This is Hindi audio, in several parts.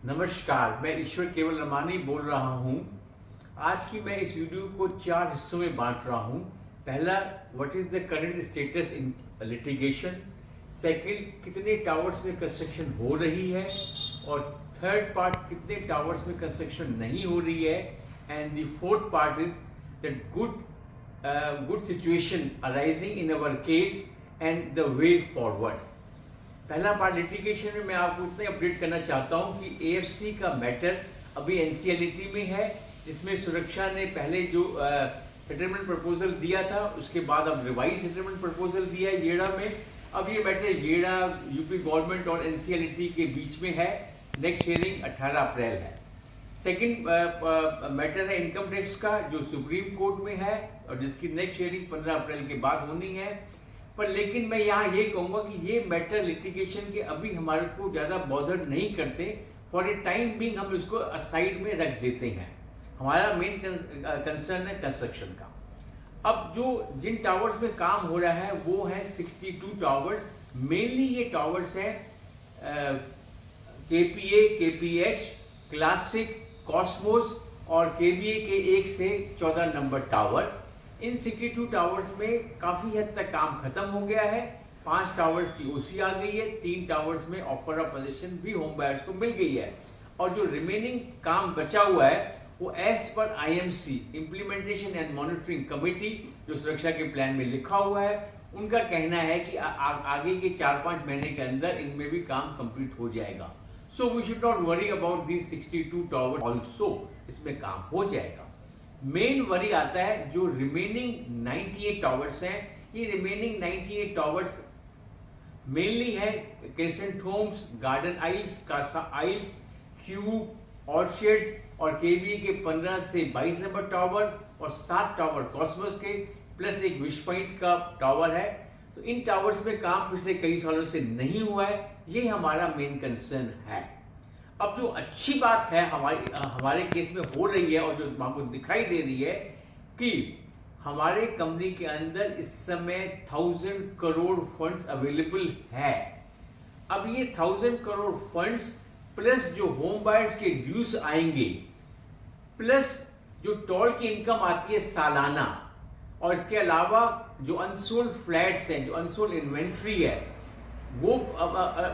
नमस्कार, मैं ईश्वर केवल रमानी बोल रहा हूँ। आज की मैं इस वीडियो को 4 हिस्सों में बांट रहा हूँ। पहला, what is the current status in litigation. Second, कितने टावर्स में कंस्ट्रक्शन हो रही है। और थर्ड पार्ट, कितने टावर्स में कंस्ट्रक्शन नहीं हो रही है। And the fourth part is that good situation arising in our case and the way forward. पहला पार्ट लिटिगेशन में मैं आपको इतना अपडेट करना चाहता हूं कि एएफसी का मैटर अभी एनसीएलटी में है, जिसमें सुरक्षा ने पहले जो सेटलमेंट प्रपोजल दिया था उसके बाद अब रिवाइज सेटलमेंट प्रपोजल दिया है येड़ा में। अब ये मैटर येड़ा, यूपी गवर्नमेंट और एनसीएलटी के बीच में है। नेक्स्ट हियरिंग 18 अप्रैल है। सेकंड मैटर है इनकम टैक्स का, जो सुप्रीम कोर्ट में है और जिसकी नेक्स्ट हियरिंग 15 अप्रैल के बाद होनी है। पर लेकिन मैं यहाँ ये कहूँगा कि ये मैटर लिटिगेशन के अभी हमारे को ज़्यादा बॉदर नहीं करते। फॉर ए टाइम बिंग हम इसको साइड में रख देते हैं। हमारा मेन कंसर्न है कंस्ट्रक्शन का। अब जो जिन टावर्स में काम हो रहा है वो है 62 टावर्स। मेनली ये टावर्स हैं केपीए, केपीएच, क्लासिक, कॉस्मोस और केबीए के 1 से 14 नंबर टावर। इन 62 टावर्स में काफ़ी हद तक काम खत्म हो गया है। 5 टावर्स की ओसी आ गई है, 3 टावर्स में ऑफर ऑफ पोजीशन भी होम बायर्स को मिल गई है। और जो रिमेनिंग काम बचा हुआ है वो as per IMC, implementation and monitoring committee, जो सुरक्षा के प्लान में लिखा हुआ है, उनका कहना है कि आगे के 4-5 महीने के अंदर इनमें भी काम कंप्लीट हो जाएगा। So we should not worry about these 62 towers also, इसमें काम हो जाएगा। मेन वरी आता है जो रिमेनिंग 98 टावर्स हैं। ये रिमेनिंग 98 टावर्स मेनली है क्रेसेंट होम्स, गार्डन आइल्स, कासा आइल्स, क्यूब, ऑर्चिड्स और केबीए के 15 से 22 नंबर टावर और 7 टावर कॉस्मोस के, प्लस एक विश पॉइंट का टावर है। तो इन टावर्स में काम पिछले कई सालों से नहीं हुआ है। ये हमारा मेन कंसर्न है। अब जो अच्छी बात है हमारे केस में हो रही है और जो हमको दिखाई दे रही है कि हमारे कंपनी के अंदर इस समय 1000 करोड़ फंड्स अवेलेबल है। अब ये 1000 करोड़ फंड्स प्लस जो होम बायर्स के ड्यूज आएंगे, प्लस जो टोल की इनकम आती है सालाना, और इसके अलावा जो अनसोल्ड फ्लैट्स हैं, जो अनसोल्ड इन्वेंट्री है, वो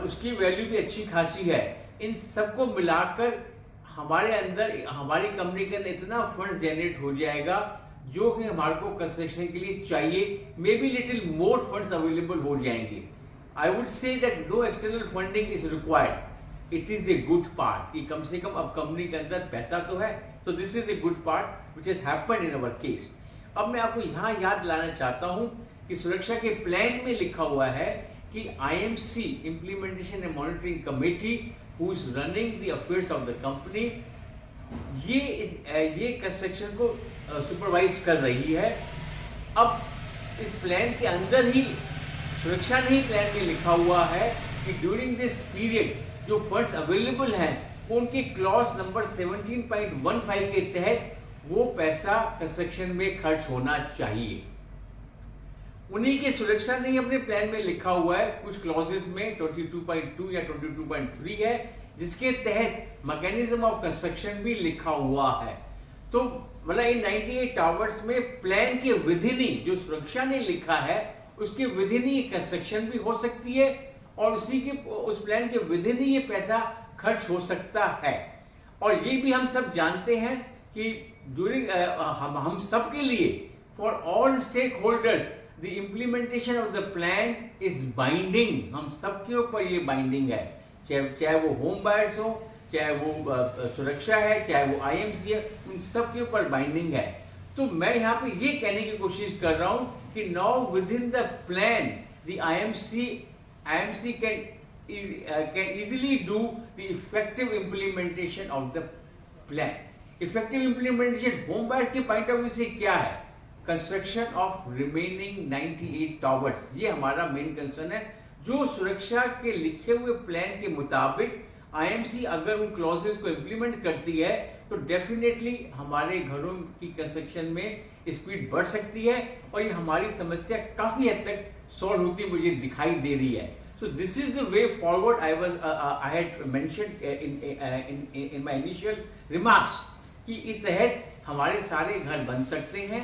उसकी वैल्यू भी अच्छी खासी है। इन सबको मिलाकर हमारे अंदर, हमारी कंपनी के अंदर इतना फंड जनरेट हो जाएगा जो कि हमारे को कंस्ट्रक्शन के लिए चाहिए। May be little more funds available हो जाएंगे। I would say that no external funding is required. It is a good part कि कम से कम अब कंपनी के अंदर पैसा तो है। तो this is a good part which has happened in our case. अब मैं आपको यहाँ याद दिलाना चाहता हूँ कि सुरक्षा के प्लान में लिखा हुआ है कि IMC, implementation and monitoring committee, who is running the affairs of the company, ये कंस्ट्रक्शन को सुपरवाइज कर रही है। अब इस प्लान के अंदर ही सुरक्षा ने ही प्लान में लिखा हुआ है कि ड्यूरिंग दिस पीरियड जो फंड्स अवेलेबल हैं उनके क्लॉज नंबर 17.15 के तहत वो पैसा कंस्ट्रक्शन में खर्च होना चाहिए। उन्हीं के सुरक्षा ने अपने प्लान में लिखा हुआ है, कुछ क्लॉजेस में 22.2 या 22.3 है, जिसके तहत मैकेनिज्म ऑफ कंस्ट्रक्शन भी लिखा हुआ है। तो मतलब इन 98 टावर्स में प्लान के विधिन ही जो सुरक्षा ने लिखा है उसके विधिन ही कंस्ट्रक्शन भी हो सकती है और उस प्लान के विधिन ही ये पैसा खर्च हो सकता है। और ये भी हम सब जानते हैं कि ड्यूरिंग हम सब के लिए, for all stake holders, The implementation of the plan is binding। हम सबके ऊपर ये बाइंडिंग है, चाहे वो होम बायर्स हो, चाहे वो सुरक्षा है, चाहे वो आईएमसी है, उन सबके ऊपर बाइंडिंग है। तो मैं यहाँ पे ये कहने की कोशिश कर रहा हूँ कि now with in the plan the IMC can easily do the effective implementation of the plan. Effective implementation home buyers के पॉइंट ऑफ व्यू से क्या है? कंस्ट्रक्शन ऑफ रिमेनिंग 98 टावर्स, ये हमारा मेन कंसर्न है। जो सुरक्षा के लिखे हुए प्लान के मुताबिक आईएमसी अगर उन क्लॉजेस को इम्प्लीमेंट करती है तो डेफिनेटली हमारे घरों की कंस्ट्रक्शन में स्पीड बढ़ सकती है और ये हमारी समस्या काफी हद तक सॉल्व होती मुझे दिखाई दे रही है। So this is the way forward I had mentioned in my initial remarks कि इस तहत हमारे सारे घर बन सकते हैं।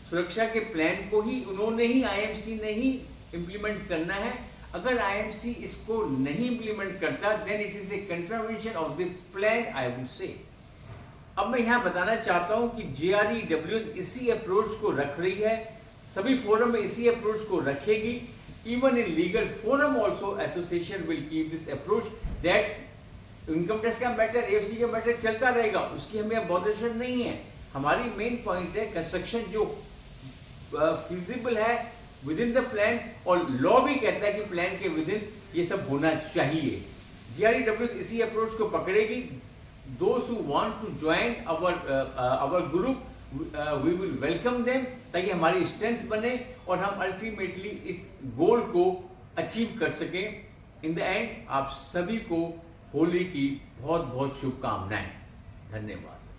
सुरक्षा के प्लान को ही उन्होंने ही IMC ने ही इम्प्लीमेंट करना है। अगर IMC इसको नहीं इम्प्लीमेंट करता then it is a contravention of the plan I would say. अब मैं यहाँ बताना चाहता हूँ कि JREWS इसी अप्रोच को रख रही है, सभी फोरम में इसी अप्रोच को रखेगी। Even in legal forum also association will keep this approach that income tax का मैटर, AFC का मैटर चलता रहेगा, उसकी हमें अब बॉदरेशन नहीं है। हमारी मेन पॉइंट है कंस्ट्रक्शन जो फिजिबल है विद इन द प्लान, और लॉ भी कहता है कि प्लान के विद इन ये सब होना चाहिए। JREWS इसी अप्रोच को पकड़ेगी। Those who want to join our group, we will welcome them, ताकि हमारी स्ट्रेंथ बने और हम अल्टीमेटली इस गोल को अचीव कर सकें। इन द एंड आप सभी को होली की बहुत बहुत शुभकामनाएं। धन्यवाद।